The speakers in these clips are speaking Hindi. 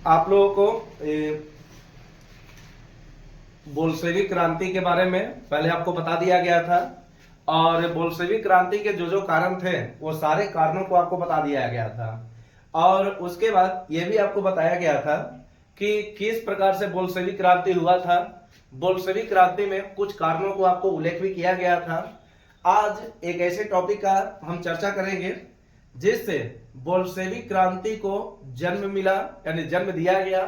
आप लोगों को बोल्शेविक क्रांति के बारे में पहले आपको बता दिया गया था और बोल्शेविक क्रांति के जो जो कारण थे वो सारे कारणों को आपको बता दिया गया था और उसके बाद ये भी आपको बताया गया था कि किस प्रकार से बोल्शेविक क्रांति हुआ था। बोल्शेविक क्रांति में कुछ कारणों को आपको उल्लेख भी किया गया था। आज एक ऐसे टॉपिक का हम चर्चा करेंगे जिससे बोल्शेविक क्रांति को जन्म मिला यानी जन्म दिया गया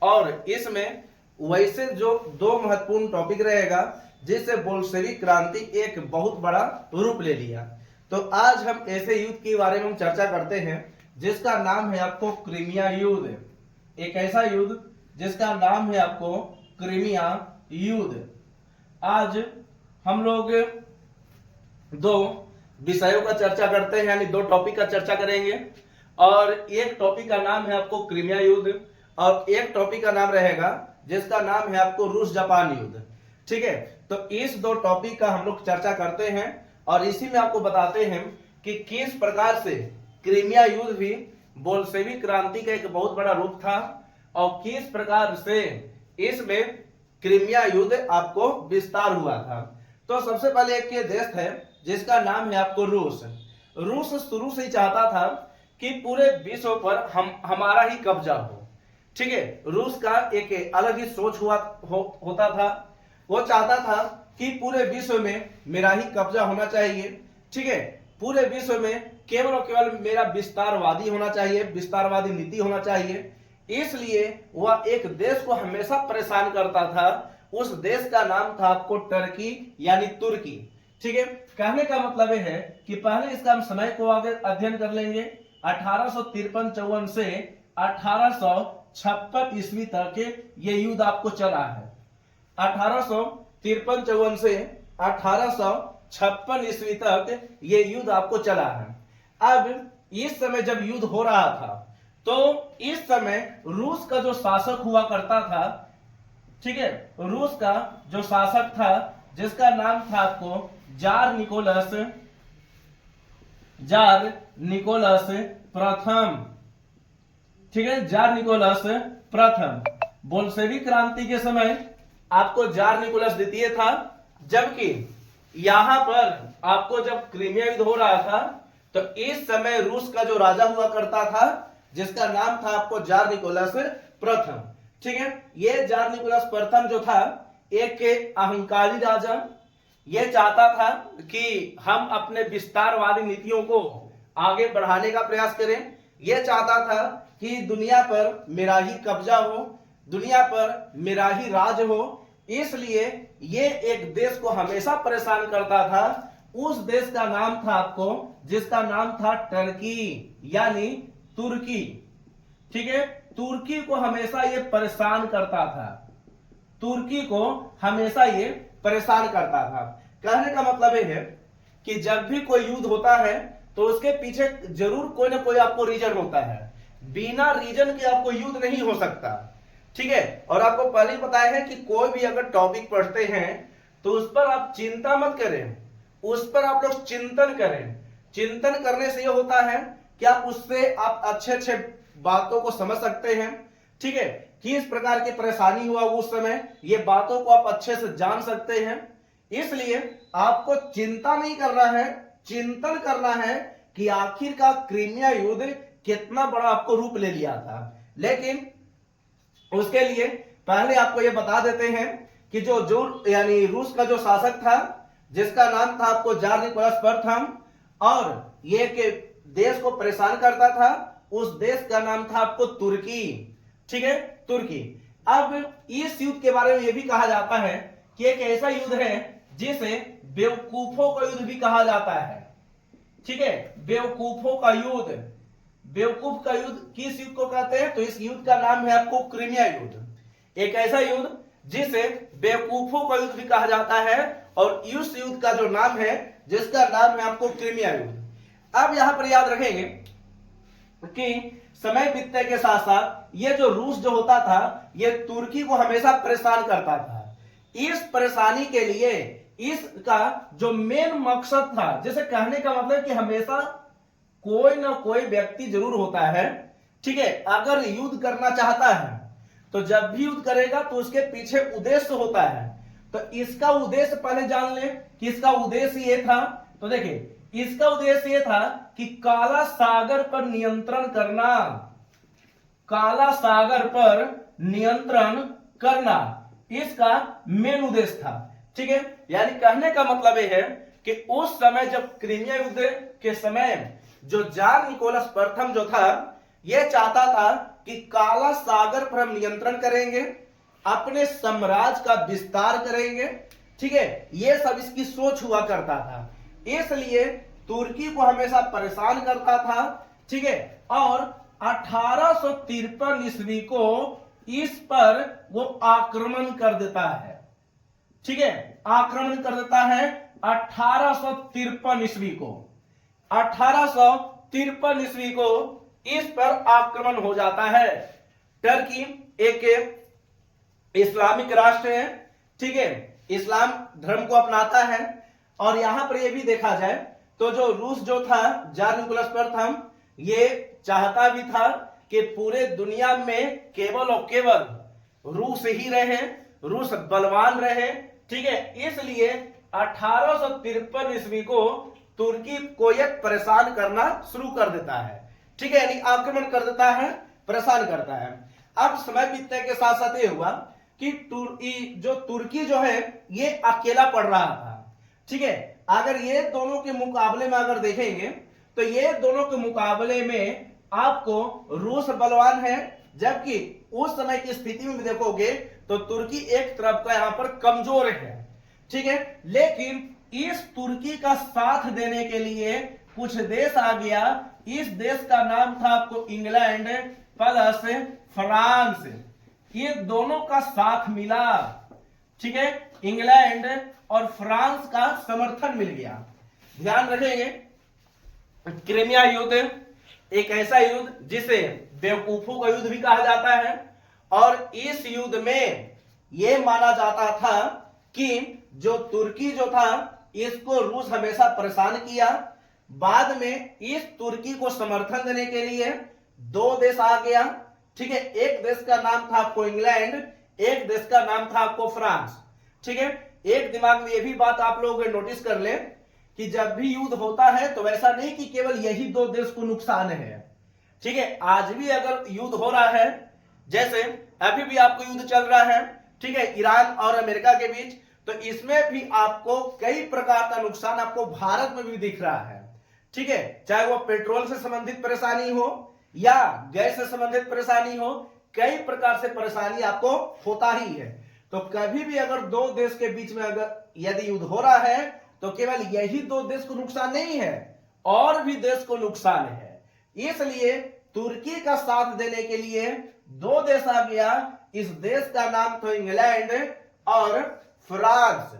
और इसमें वैसे जो दो महत्वपूर्ण टॉपिक रहेगा जिससे बोल्शेविक क्रांति एक बहुत बड़ा रूप ले लिया। तो आज हम ऐसे युद्ध के बारे में हम चर्चा करते हैं जिसका नाम है आपको क्रीमिया युद्ध। एक ऐसा युद्ध जिसका नाम है आपको क्रीमिया युद्ध। आज हम लोग दो विषयों का चर्चा करते हैं यानी दो टॉपिक का चर्चा करेंगे और एक टॉपिक का नाम है आपको क्रीमिया युद्ध और एक टॉपिक का नाम रहेगा जिसका नाम है आपको रूस जापान युद्ध। ठीक है, तो इस दो टॉपिक का हम लोग चर्चा करते हैं और इसी में आपको बताते हैं कि किस प्रकार से क्रीमिया युद्ध भी बोल्शेविक क्रांति का एक बहुत बड़ा रूप था और किस प्रकार से इसमें क्रीमिया युद्ध आपको विस्तार हुआ था। तो सबसे पहले एक ये देश है जिसका नाम है आपको रूस। रूस शुरू से ही चाहता था कि पूरे विश्व पर हमारा ही कब्जा हो। ठीक है, रूस का एक अलग ही सोच होता था। वो चाहता था कि पूरे विश्व में मेरा ही कब्जा होना चाहिए। ठीक है, पूरे विश्व में केवल और केवल मेरा विस्तारवादी होना चाहिए, विस्तारवादी नीति होना चाहिए। इसलिए वह एक देश को हमेशा परेशान करता था। उस देश का नाम था आपको टर्की यानी तुर्की। ठीक है, कहने का मतलब यह है कि पहले इसका हम समय को आगे अध्ययन कर लेंगे। 1853-54 से 1856 ईस्वी तक ये युद्ध आपको चला है। 1853-54 से 1856 ईस्वी तक ये युद्ध आपको चला है। अब इस समय जब युद्ध हो रहा था तो इस समय रूस का जो शासक हुआ करता था, ठीक है, रूस का जो शासक था जिसका नाम था आपको जार निकोलस प्रथम। ठीक है, जार निकोलस प्रथम। बोल्शेविक क्रांति के समय आपको जार निकोलस द्वितीय था, जबकि यहां पर आपको जब क्रीमिया युद्ध हो रहा था तो इस समय रूस का जो राजा हुआ करता था जिसका नाम था आपको जार निकोलस प्रथम। ठीक है, ये जार निकोलस प्रथम जो था एक अहंकारी राजा। ये चाहता था कि हम अपने विस्तारवादी नीतियों को आगे बढ़ाने का प्रयास करें। यह चाहता था कि दुनिया पर मेरा ही कब्जा हो, दुनिया पर मेरा ही राज हो। इसलिए ये एक देश को हमेशा परेशान करता था। उस देश का नाम था आपको जिसका नाम था टर्की यानी तुर्की। ठीक है, तुर्की को हमेशा ये परेशान करता था। तुर्की को हमेशा ये परेशान करता था। कहने का मतलब यह है कि जब भी कोई युद्ध होता है तो उसके पीछे जरूर कोई ना कोई आपको रीजन होता है। बिना रीजन के आपको युद्ध नहीं हो सकता। ठीक है, और आपको पहले ही बताया है कि कोई भी अगर टॉपिक पढ़ते हैं तो उस पर आप चिंता मत करें, उस पर आप लोग चिंतन करें। चिंतन करने से यह होता है कि आप उससे आप अच्छे अच्छे बातों को समझ सकते हैं। ठीक है, किस प्रकार की परेशानी हुआ उस समय, ये बातों को आप अच्छे से जान सकते हैं। इसलिए आपको चिंता नहीं करना है, चिंतन करना है कि आखिरकार क्रीमिया युद्ध कितना बड़ा आपको रूप ले लिया था। लेकिन उसके लिए पहले आपको यह बता देते हैं कि जो यानी रूस का जो शासक था जिसका नाम था आपको जार निकोलस प्रथम और ये के देश को परेशान करता था, उस देश का नाम था आपको तुर्की। ठीक है, तुर्की। अब इस युद्ध के बारे में यह भी कहा जाता है कि एक ऐसा युद्ध है जिसे बेवकूफों का युद्ध भी कहा जाता है। ठीक है, बेवकूफों का युद्ध। बेवकूफ का युद्ध किस युद्ध को कहते हैं? तो इस युद्ध का नाम है आपको क्रीमिया युद्ध। एक ऐसा युद्ध जिसे बेवकूफों का युद्ध भी कहा जाता है और इस युद्ध का जो नाम है जिसका नाम है आपको क्रीमिया युद्ध। अब यहां पर याद रखेंगे कि समय बीतने के साथ साथ ये जो रूस जो होता था ये तुर्की को हमेशा परेशान करता था। इस परेशानी के लिए इसका जो मेन मकसद था, जैसे कहने का मतलब कि हमेशा कोई ना कोई व्यक्ति जरूर होता है ठीक है, अगर युद्ध करना चाहता है तो जब भी युद्ध करेगा तो उसके पीछे उद्देश्य होता है। तो इसका उद्देश्य पहले जान ले कि इसका उद्देश्य ये था। तो देखिए इसका उद्देश्य ये था कि काला सागर पर नियंत्रण करना, काला सागर पर नियंत्रण करना इसका मेन उद्देश्य था। ठीक है, यानी कहने का मतलब यह है कि उस समय जब क्रीमिया युद्ध के समय जो जार निकोलस प्रथम जो था यह चाहता था कि काला सागर पर हम नियंत्रण करेंगे, अपने साम्राज्य का विस्तार करेंगे। ठीक है, यह सब इसकी सोच हुआ करता था, इसलिए तुर्की को हमेशा परेशान करता था। ठीक है, और 1853 ईस्वी को इस पर वो आक्रमण कर देता है। ठीक है, आक्रमण कर देता है 1853 ईस्वी को। 1853 ईस्वी को इस पर आक्रमण हो जाता है। टर्की एक इस्लामिक राष्ट्र है। ठीक है, इस्लाम धर्म को अपनाता है। और यहां पर यह भी देखा जाए तो जो रूस जो था जार निकोलस प्रथम ये चाहता भी था कि पूरे दुनिया में केवल और केवल रूस ही रहे, रूस बलवान रहे। ठीक है, इसलिए 1853 ईस्वी को तुर्की को यह परेशान करना शुरू कर देता है। ठीक है, यानी आक्रमण कर देता है, परेशान करता है। अब समय बीतने के साथ साथ ये हुआ कि तुर्की जो है ये अकेला पड़ रहा था। ठीक है, अगर ये दोनों के मुकाबले में अगर देखेंगे तो ये दोनों के मुकाबले में आपको रूस बलवान है, जबकि उस समय की स्थिति में देखोगे तो तुर्की एक तरफ का यहां पर कमजोर है। ठीक है, लेकिन इस तुर्की का साथ देने के लिए कुछ देश आ गया। इस देश का नाम था आपको इंग्लैंड प्लस फ्रांस, ये दोनों का साथ मिला। ठीक है, इंग्लैंड और फ्रांस का समर्थन मिल गया। ध्यान रखेंगे, क्रीमिया युद्ध एक ऐसा युद्ध जिसे बेवकूफों का युद्ध भी कहा जाता है। और इस युद्ध में यह माना जाता था कि जो तुर्की जो था इसको रूस हमेशा परेशान किया। बाद में इस तुर्की को समर्थन देने के लिए दो देश आ गया। ठीक है, एक देश का नाम था आपको इंग्लैंड, एक देश का नाम था आपको फ्रांस। ठीक है, एक दिमाग में यह भी बात आप लोग नोटिस कर ले कि जब भी युद्ध होता है तो ऐसा नहीं कि केवल यही दो देश को नुकसान है। ठीक है, आज भी अगर युद्ध हो रहा है, जैसे अभी भी आपको युद्ध चल रहा है, ठीक है, ईरान और अमेरिका के बीच, तो इसमें भी आपको कई प्रकार का नुकसान आपको भारत में भी दिख रहा है। ठीक है, चाहे वो पेट्रोल से संबंधित परेशानी हो या गैस से संबंधित परेशानी हो, कई प्रकार से परेशानी आपको होता ही है। तो कभी भी अगर दो देश के बीच में अगर यदि युद्ध हो रहा है तो केवल यही दो देश को नुकसान नहीं है, और भी देश को नुकसान है। इसलिए तुर्की का साथ देने के लिए दो देश आ गया। इस देश का नाम था इंग्लैंड और फ्रांस।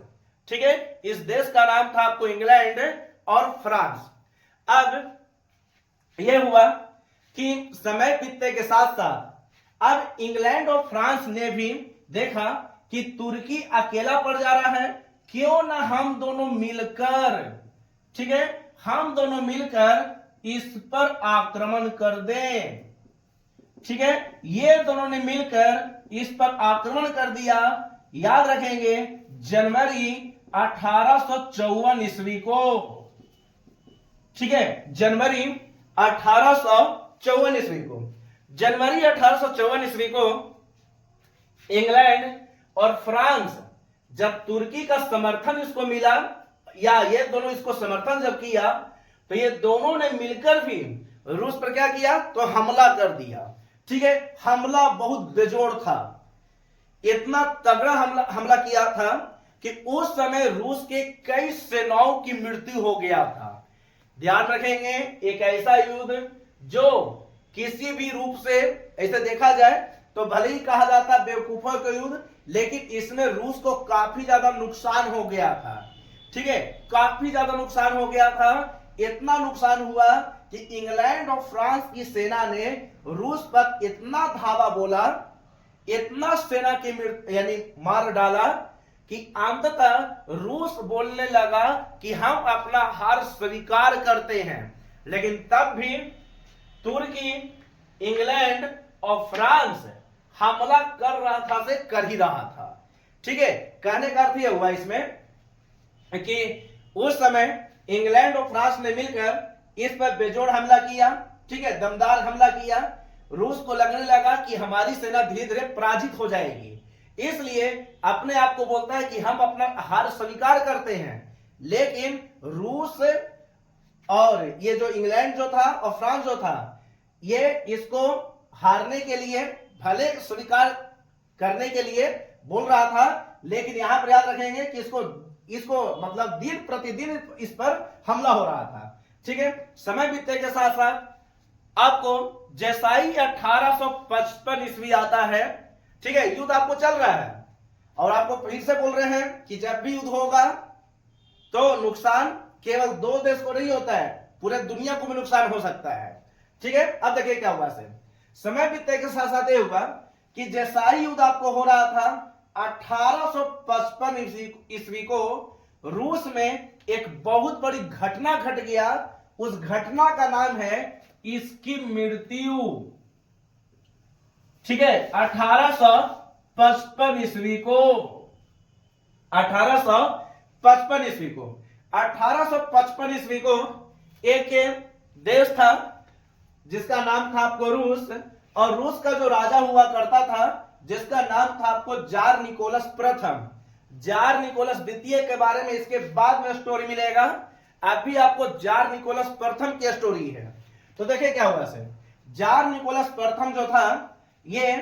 ठीक है, इस देश का नाम था आपको इंग्लैंड और फ्रांस। अब यह हुआ कि समय बीतने के साथ साथ अब इंग्लैंड और फ्रांस ने भी देखा कि तुर्की अकेला पड़ जा रहा है, क्यों ना हम दोनों मिलकर, ठीक है, हम दोनों मिलकर इस पर आक्रमण कर दें। ठीक है, ये दोनों ने मिलकर इस पर आक्रमण कर दिया। याद रखेंगे, जनवरी 1854 ईस्वी को। ठीक है, जनवरी 1854 ईस्वी को, जनवरी 1854 ईस्वी को इंग्लैंड और फ्रांस जब तुर्की का समर्थन इसको मिला, या ये दोनों इसको समर्थन जब किया, तो ये दोनों ने मिलकर भी रूस पर क्या किया, तो हमला कर दिया। ठीक है, हमला बहुत बेजोड़ था, इतना तगड़ा हमला किया था कि उस समय रूस के कई सेनाओं की मृत्यु हो गया था। ध्यान रखेंगे, एक ऐसा युद्ध जो किसी भी रूप से ऐसे देखा जाए तो भले ही कहा जाता बेवकूफों का युद्ध, लेकिन इसमें रूस को काफी ज्यादा नुकसान हो गया था। ठीक है, काफी ज्यादा नुकसान हो गया था। इतना नुकसान हुआ कि इंग्लैंड और फ्रांस की सेना ने रूस पर इतना धावा बोला, इतना सेना की यानी मार डाला कि अंततः रूस बोलने लगा कि हम अपना हार स्वीकार करते हैं। लेकिन तब भी तुर्की इंग्लैंड और फ्रांस हमला कर रहा था से कर ही रहा था। ठीक है, कहने का अर्थ यह हुआ इसमें कि उस समय इंग्लैंड और फ्रांस ने मिलकर इस पर बेजोड़ हमला किया। ठीक है, दमदार हमला किया। रूस को लगने लगा कि हमारी सेना धीरे धीरे पराजित हो जाएगी, इसलिए अपने आप को बोलता है कि हम अपना हार स्वीकार करते हैं। लेकिन रूस और ये जो इंग्लैंड जो था और फ्रांस जो था, ये इसको हारने के लिए, भले स्वीकार करने के लिए बोल रहा था, लेकिन यहां पर याद रखेंगे कि इसको मतलब दिन प्रतिदिन इस पर हमला हो रहा था। ठीक है, समय बीतने के साथ साथ आपको जैसा ही 1855 ईस्वी आता है, ठीक है, युद्ध आपको चल रहा है और आपको फिर से बोल रहे हैं कि जब भी युद्ध होगा तो नुकसान केवल दो देश को नहीं होता है, पूरे दुनिया को भी नुकसान हो सकता है। ठीक है, अब देखिए क्या हुआ। समय बीतने के साथ साथ ये हुआ कि जैसा ही युद्ध आपको हो रहा था, 1855 ईस्वी को रूस में एक बहुत बड़ी घटना घट गया। उस घटना का नाम है इसकी मृत्यु। ठीक है, 1855 ईस्वी को 1855 ईस्वी को 1855 ईस्वी को एक देश था जिसका नाम था आपको रूस, और रूस का जो राजा हुआ करता था जिसका नाम था आपको जार निकोलस प्रथम। जार निकोलस द्वितीय के बारे में इसके बाद में स्टोरी मिलेगा, अभी आपको जार निकोलस प्रथम की स्टोरी है। तो देखिए क्या हुआ से, जार निकोलस प्रथम जो था ये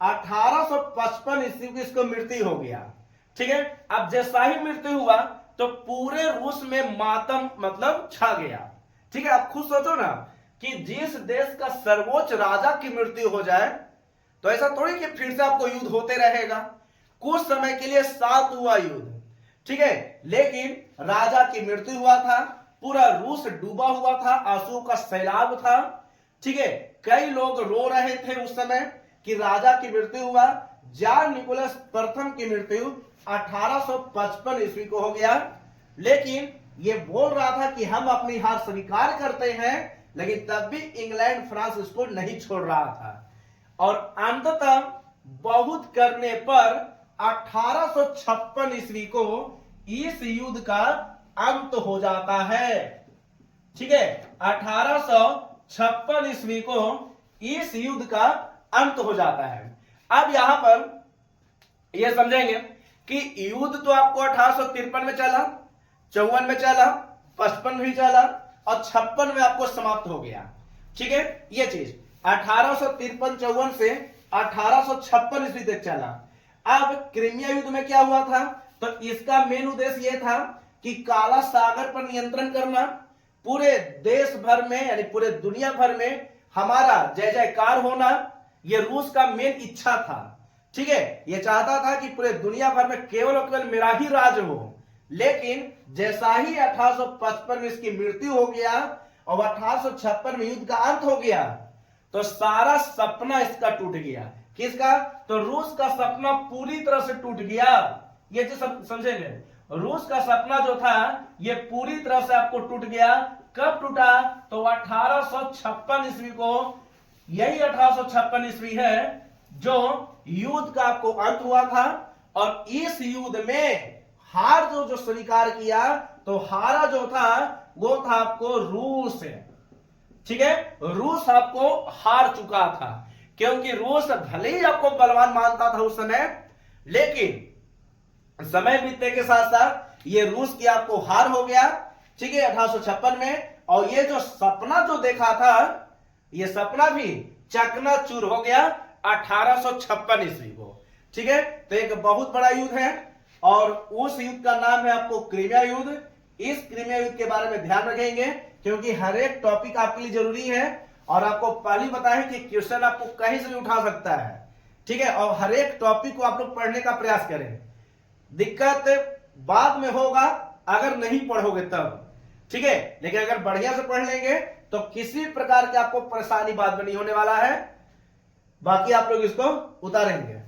1855 ईस्वी को इसको मृत्यु हो गया। ठीक है, अब जैसा ही मृत्यु हुआ तो पूरे रूस में मातम मतलब छा गया। ठीक है, आप खुद सोचो ना कि जिस देश का सर्वोच्च राजा की मृत्यु हो जाए तो ऐसा थोड़ी कि फिर से आपको युद्ध होते रहेगा, कुछ समय के लिए शांत हुआ युद्ध। ठीक है, लेकिन राजा की मृत्यु हुआ था, पूरा रूस डूबा हुआ था, आंसू का सैलाब था। ठीक है, कई लोग रो रहे थे उस समय कि राजा की मृत्यु हुआ। जार निकोलस प्रथम की मृत्यु 1855 ईस्वी को हो गया, लेकिन ये बोल रहा था कि हम अपनी हार स्वीकार करते हैं, लेकिन तब भी इंग्लैंड फ्रांस इसको नहीं छोड़ रहा था। और अंततः बहुत करने पर 1856 ईस्वी को इस युद्ध का अंत हो जाता है। ठीक है, 1856 ईस्वी को इस युद्ध का अंत हो जाता है। अब यहां पर यह समझेंगे कि युद्ध तो आपको 1853 में चला, 54 में चला, 55 में भी चला और 56 में आपको समाप्त हो गया। ठीक है, ये चीज 1853-54 से 1856 ईस्वी तक चला। अब क्रीमिया युद्ध में क्या हुआ था, तो इसका मेन उद्देश्य यह था कि काला सागर पर नियंत्रण करना, पूरे देश भर में यानी पूरे दुनिया भर में हमारा जय जयकार होना, यह रूस का मेन इच्छा था। ठीक है, यह चाहता था कि पूरे दुनिया भर में केवल और केवल मेरा ही राज हो। लेकिन जैसा ही 1855 में इसकी मृत्यु हो गया और 1856 में युद्ध का अंत हो गया, तो सारा सपना इसका टूट गया। किसका, तो रूस का सपना पूरी तरह से टूट गया। ये जो समझेंगे, रूस का सपना जो था ये पूरी तरह से आपको टूट गया। कब टूटा, तो 1856 ईस्वी को, यही 1856 ईस्वी है जो युद्ध का आपको अंत हुआ था। और इस युद्ध में हार जो स्वीकार किया, तो हारा जो था वो था आपको रूस। ठीक है, रूस आपको हार चुका था, क्योंकि रूस भले ही आपको बलवान मानता था उस समय, लेकिन समय बीतने के साथ साथ ये रूस की आपको हार हो गया। ठीक है, 1856 में। और ये जो सपना जो देखा था, ये सपना भी चकनाचूर हो गया 1856 ईस्वी को। ठीक है, तो एक बहुत बड़ा युद्ध है और उस युद्ध का नाम है आपको क्रीमिया युद्ध। इस क्रीमिया युद्ध के बारे में ध्यान रखेंगे, क्योंकि हर एक टॉपिक आपके लिए जरूरी है और आपको पहले बताया कि क्वेश्चन आपको कहीं से भी उठा सकता है। ठीक है, और हर एक टॉपिक को आप लोग पढ़ने का प्रयास करें। दिक्कत बाद में होगा अगर नहीं पढ़ोगे तब। ठीक है, लेकिन अगर बढ़िया से पढ़ लेंगे तो किसी प्रकार की आपको परेशानी बाद में नहीं होने वाला है। बाकी आप लोग इसको उतारेंगे।